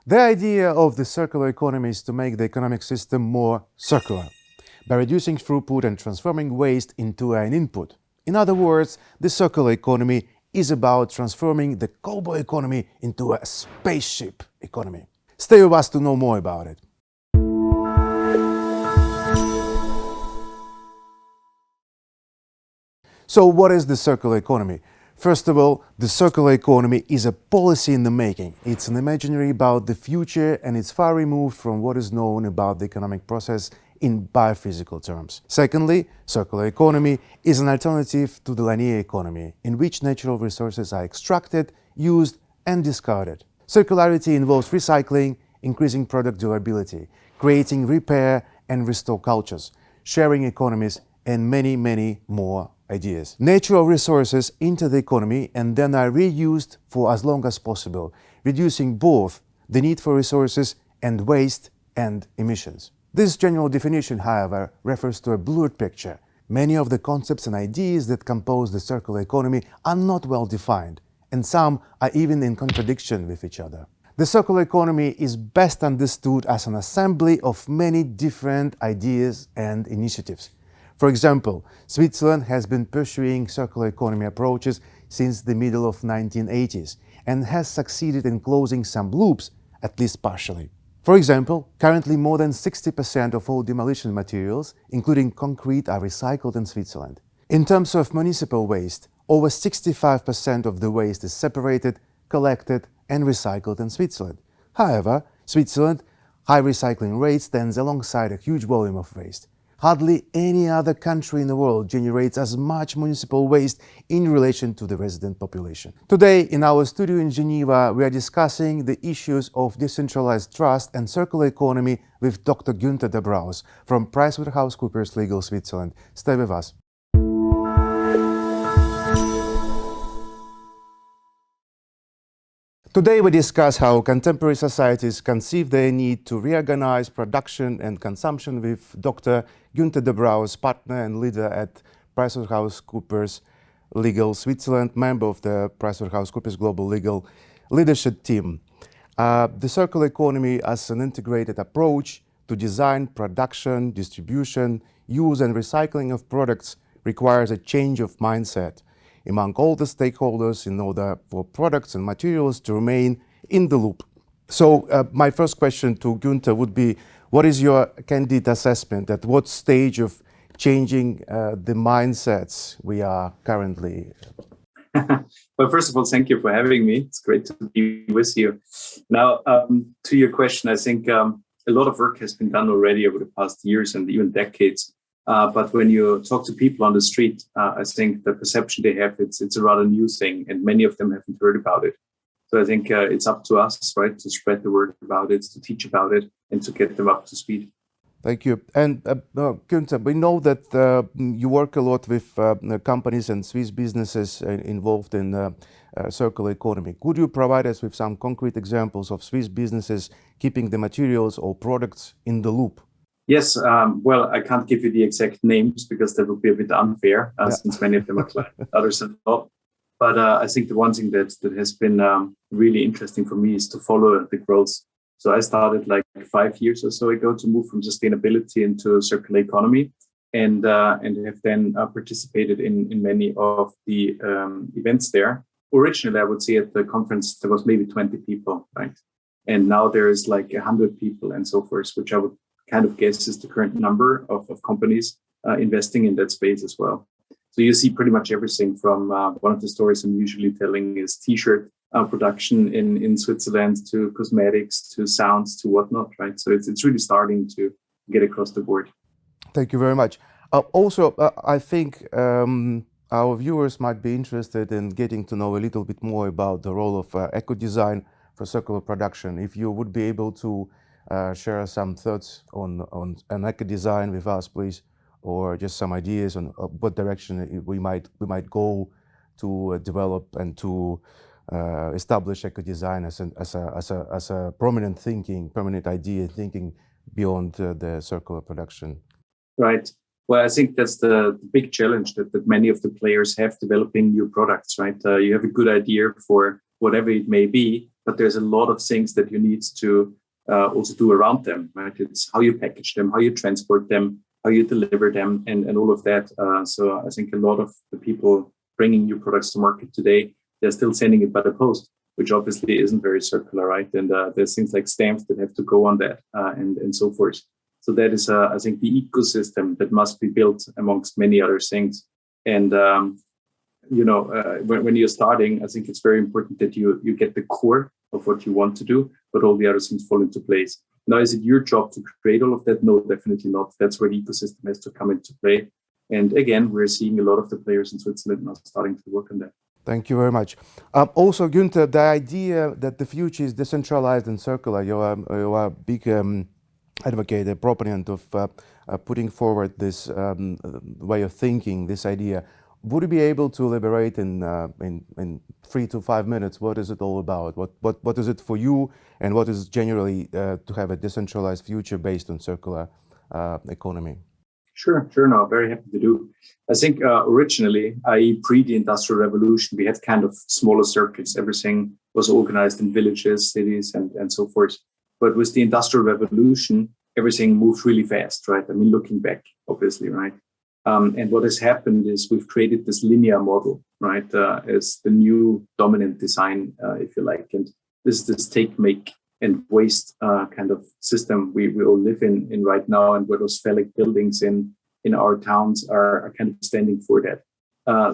The idea of the circular economy is to make the economic system more circular by reducing throughput and transforming waste into an input. In other words, the circular economy is about transforming the cowboy economy into a spaceship economy. Stay with us to know more about it. So what is the circular economy? First of all, the circular economy is a policy in the making. It's an imaginary about the future, and it's far removed from what is known about the economic process in biophysical terms. Secondly, circular economy is an alternative to the linear economy, in which natural resources are extracted, used, and discarded. Circularity involves recycling, increasing product durability, creating repair and restore cultures, sharing economies, and many, many more ideas. Natural resources enter the economy and then are reused for as long as possible, reducing both the need for resources and waste and emissions. This general definition, however, refers to a blurred picture. Many of the concepts and ideas that compose the circular economy are not well defined, and some are even in contradiction with each other. The circular economy is best understood as an assembly of many different ideas and initiatives. For example, Switzerland has been pursuing circular economy approaches since the middle of 1980s and has succeeded in closing some loops, at least partially. For example, currently more than 60% of all demolition materials, including concrete, are recycled in Switzerland. In terms of municipal waste, over 65% of the waste is separated, collected, and recycled in Switzerland. However, Switzerland's high recycling rate stands alongside a huge volume of waste. Hardly any other country in the world generates as much municipal waste in relation to the resident population. Today, in our studio in Geneva, we are discussing the issues of decentralized trust and circular economy with Dr. Günther Dabraus from PWC Legal Switzerland. Stay with us. Today we discuss how contemporary societies conceive their need to reorganize production and consumption with Dr. Günther Dabraus, partner and leader at PWC Legal Switzerland, member of the PWC Global Legal Leadership Team. The circular economy as an integrated approach to design, production, distribution, use and recycling of products requires a change of mindset among all the stakeholders in order for products and materials to remain in the loop. So my first question to Günther would be, what is your candid assessment at what stage of changing the mindsets we are currently? Well, first of all, thank you for having me. It's great to be with you. Now, to your question, I think a lot of work has been done already over the past years and even decades. But when you talk to people on the street, I think the perception they have, it's a rather new thing, and many of them haven't heard about it. So I think it's up to us, right, to spread the word about it, to teach about it, and to get them up to speed. Thank you. And Günther, we know that you work a lot with companies and Swiss businesses involved in circular economy. Could you provide us with some concrete examples of Swiss businesses keeping the materials or products in the loop? Yes, well, I can't give you the exact names because that would be a bit unfair, since many of them are clients, others are not. But I think the one thing that has been really interesting for me is to follow the growth. So I started like 5 years or so ago to move from sustainability into circular economy, and have then participated in many of the events there. Originally, I would say at the conference there was maybe 20 people, right? And now there is like 100 people and so forth, which I would kind of guess is the current number of companies investing in that space as well. So you see pretty much everything from one of the stories I'm usually telling is T-shirt production in Switzerland to cosmetics to sounds to whatnot, right? So it's really starting to get across the board. Thank you very much. Also, I think our viewers might be interested in getting to know a little bit more about the role of eco-design for circular production. If you would be able to share some thoughts on an eco-design with us, please, or just some ideas on what direction we might go to develop and to establish eco-design as a permanent idea thinking beyond the circular production. Right. Well, I think that's the big challenge that many of the players have developing new products, right? You have a good idea for whatever it may be, but there's a lot of things that you need to also do around them, right? It's how you package them, how you transport them, how you deliver them, and all of that. So I think a lot of the people bringing new products to market today, they're still sending it by the post, which obviously isn't very circular, right? And there's things like stamps that have to go on that and so forth. So that is, I think, the ecosystem that must be built amongst many other things. And when you're starting, I think it's very important that you get the core of what you want to do, but all the other things fall into place. Now, is it your job to create all of that? No, definitely not. That's where the ecosystem has to come into play. And again, we're seeing a lot of the players in Switzerland now starting to work on that. Thank you very much. Also, Günther, the idea that the future is decentralized and circular, you are a big advocate, a proponent of putting forward this way of thinking, this idea. Would you be able to elaborate in 3 to 5 minutes? What is it all about? What is it for you, and what is generally to have a decentralized future based on circular economy? Sure. No, very happy to do. I think originally, i.e. pre the Industrial Revolution, we had kind of smaller circuits. Everything was organized in villages, cities, and so forth. But with the Industrial Revolution, everything moved really fast, right? I mean, looking back, obviously, right? And what has happened is we've created this linear model, right, as the new dominant design, if you like. And this is this take, make, and waste kind of system we all live in right now, and where those phallic buildings in our towns are kind of standing for that.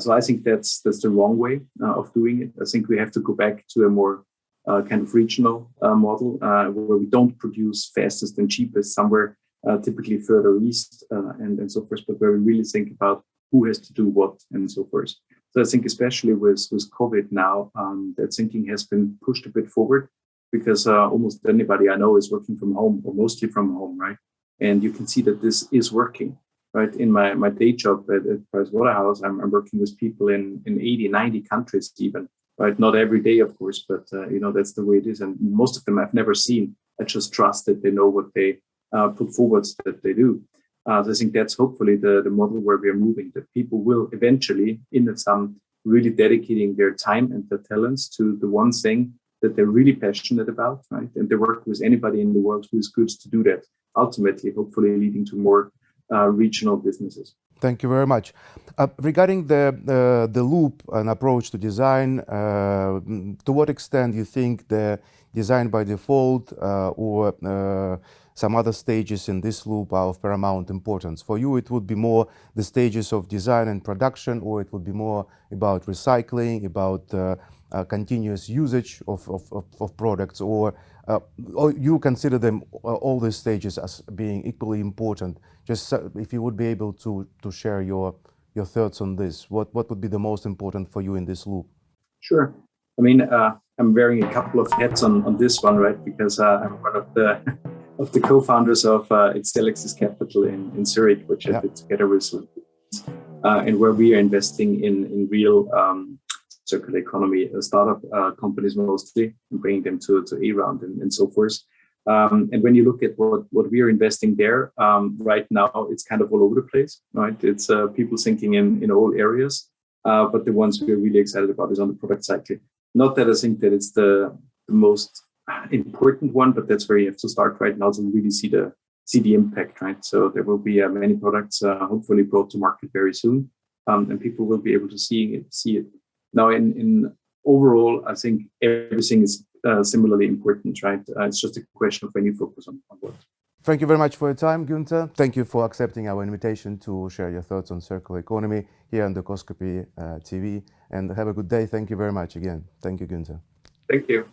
So I think that's the wrong way of doing it. I think we have to go back to a more kind of regional model where we don't produce fastest and cheapest somewhere typically further east and so forth, but where we really think about who has to do what and so forth. So I think especially with COVID now, that thinking has been pushed a bit forward, because almost anybody I know is working from home, or mostly from home, right? And you can see that this is working, right? In my day job at PricewaterhouseCoopers, I'm working with people in 80, 90 countries even, right? Not every day, of course, but that's the way it is. And most of them I've never seen. I just trust that they know what they put forward that they do. So I think that's hopefully the model where we are moving, that people will eventually, in some really dedicating their time and their talents to the one thing that they're really passionate about, right? And they work with anybody in the world who is good to do that, ultimately, hopefully leading to more regional businesses. Thank you very much. Regarding the loop and approach to design, to what extent do you think the design by default or some other stages in this loop are of paramount importance? For you, it would be more the stages of design and production, or it would be more about recycling, about continuous usage of products, or you consider them all these stages as being equally important? Just if you would be able to share your thoughts on this, what would be the most important for you in this loop? Sure. I mean, I'm wearing a couple of hats on this one, right? Because I'm one of the co-founders of Excelexis Capital in Zurich, which I did together with and where we are investing in real circular economy startup companies mostly, and bringing them to A round and so forth. And when you look at what we are investing there right now, it's kind of all over the place, right? It's people thinking in all areas, but the ones we're really excited about is on the product cycle. Not that I think that it's the most important one, but that's where you have to start right now to really see the impact, right? So there will be many products hopefully brought to market very soon, and people will be able to see it. Now, in overall, I think everything is similarly important, right? It's just a question of when you focus on what. Thank you very much for your time, Günther. Thank you for accepting our invitation to share your thoughts on circular economy here on Dukascoin TV. And have a good day. Thank you very much again. Thank you, Günther. Thank you.